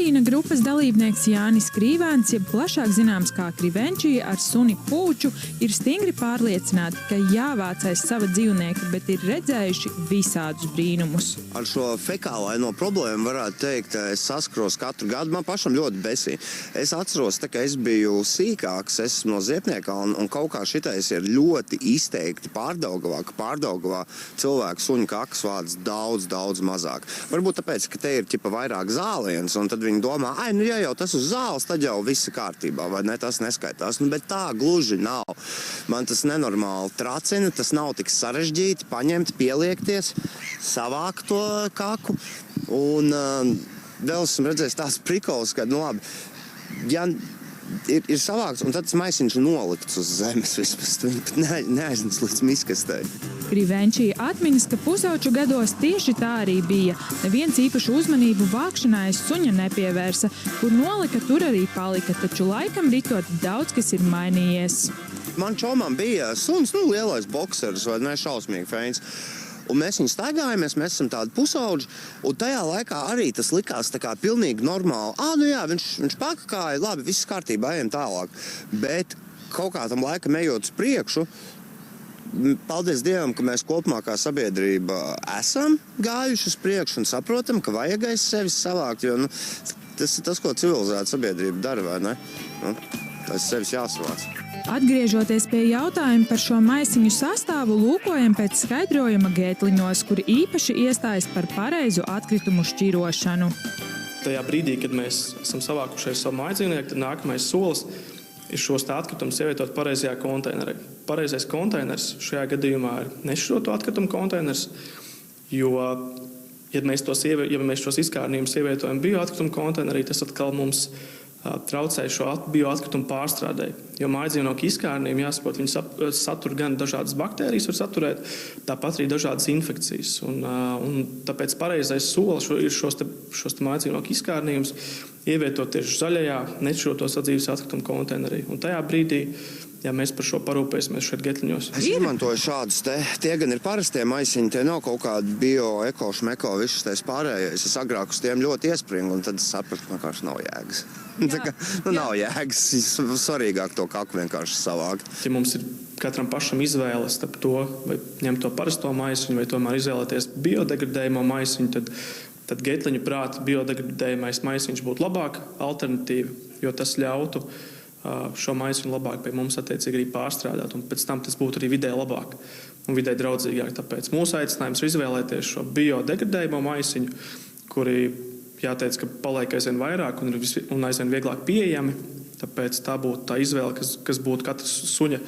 Grupas dalībnieks Jānis Krīvēns, jeb plašāk zināms kā Krivenčija, ar suni Pūču, ir stingri pārliecināti, ka jāvāc aiz sava dzīvnieka, bet ir redzējuši visādus brīnumus. Ar šo fekālaino problēmu varētu teikt, es saskaros katru gadu. Man pašam ļoti besī. Es atceros, ka es biju sīkāks, es esmu no Ziepniekā, un kaut kā šitais ir ļoti izteikti Pārdaugavā, ka Pārdaugavā cilvēku suņu kakas vāc daudz mazāk. Varbūt tāpēc, ka te ir ķipa vairāk zāliens, un tad viņi domā, ja jau tas uz zāles, tad jau viss ir kārtībā, vai ne, tas neskaitās. Bet tā gluži nav. Man tas nenormāli tracina, tas nav tik sarežģīti paņemt, pieliekties, savākt to kaku. Un vēl esmu redzējis tās prikols, ka, labi, ja ir savākts, un tad tas maisiņš nolikts uz zemes vismaz. Neaiznes līdz miskastei. Krivenčija atminas, ka pusauču gados tieši tā arī bija. Neviens īpašu uzmanību vākšanā aiz suņa nepievērsa, kur nolika, tur arī palika, taču laikam ritot daudz, kas ir mainījies. Man čomam bija suns, lielais boksers, vai ne, šausmīgi feins. Un mēs viņu staigājamies, mēs esam tādi pusauģi, un tajā laikā arī tas likās tā kā pilnīgi normāli. Viņš pakakāja, labi, viss kārtībā, ejam tālāk. Bet kaut kā tam laikam ejot uz priekšu, paldies Dievam, ka mēs kopumā kā sabiedrība esam gājuši uz priekšu un saprotam, ka vajag aiz sevis savākt, jo tas ir tas, ko civilizēta sabiedrība dara, vai ne? Tas sevis jāsavāc. Atgriežoties pie jautājuma par šo maisiņu sastāvu, lūkojam pēc skaidrojuma Gētliņos, kuri īpaši iestājas par pareizu atkritumu šķirošanu. Tajā brīdī, kad mēs esam savākušies savu mājdzīvnieku, tad nākamais solis ir šos atkritumus ievietot pareizajā konteinerī. Pareizais konteiners šajā gadījumā ir nešķiroto atkritumu konteiners, jo, ja mēs šos izkārnījumus ievietojam bioatkritumu konteinerī, tas atkal mums traucē šo bioatkritumu pārstrādēji. Jo mājdzīvnieku izkārnījumi, jāsaprot, viņi satur gan dažādas baktērijas, var saturēt, tāpat arī dažādas infekcijas. Un tāpēc pareizais solis ir šos mājdzīvnieku izkārnījumus ievietot tieši zaļajā, nešķiroto sadzīves atkritumu konteinerī. Un tajā brīdī, ja mēs par šo parūpēsimies šeit Gētliņos. Es izmantoju šādus tie gan ir parastie maisiņi, tie nav kaut kādi bio, eko, šmeko, visus tais pārējais. Es agrāk uz tiem ļoti iespringu, un tad es sapratu, ka vienkārši nav jēgas. Nav jēgas, svarīgāk to kaku vienkārši savākt. Ja mums ir katram pašam izvēles starp to, vai ņemt to parasto maisiņu, vai tomēr izvēlēties biodegradējumu maisiņu, tad Gētliņu prāta biodegradējumais maisiņš būtu labāka alternatīva, jo tas ļautu šo maisiņu labāk pie mums attiecīgi arī pārstrādāt, un pēc tam tas būtu arī vidē labāk un vidē draudzīgāk. Tāpēc mūsu aicinājums ir izvēlēties šo biodegradējumu maisiņu, kuri, jāteic, ka paliek aizvien vairāk un aizvien vieglāk pieejami. Tāpēc tā būtu tā izvēle, kas būtu katras suņa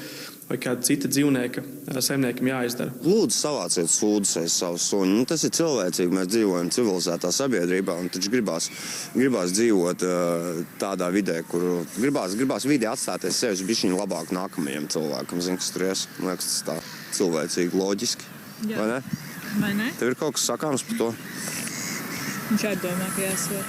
vai kāda cita dzīvnieka saimniekam jāizdara. Lūdzu, savāciet sūdzes aiz savu suņu. Tas ir cilvēcīgi, mēs dzīvojam civilizētā sabiedrībā, un taču gribās dzīvot tādā vidē, kur gribās vidē atstāties sevis bišķiņu labāk nākamajiem cilvēkam. Zinu, kas tur ies. Man liekas, tas tā cilvēcīgi, loģiski. Jā. Vai ne? Vai ne? Tev ir kaut kas sakāms par to? Viņš arī domā, ka jāsvēc.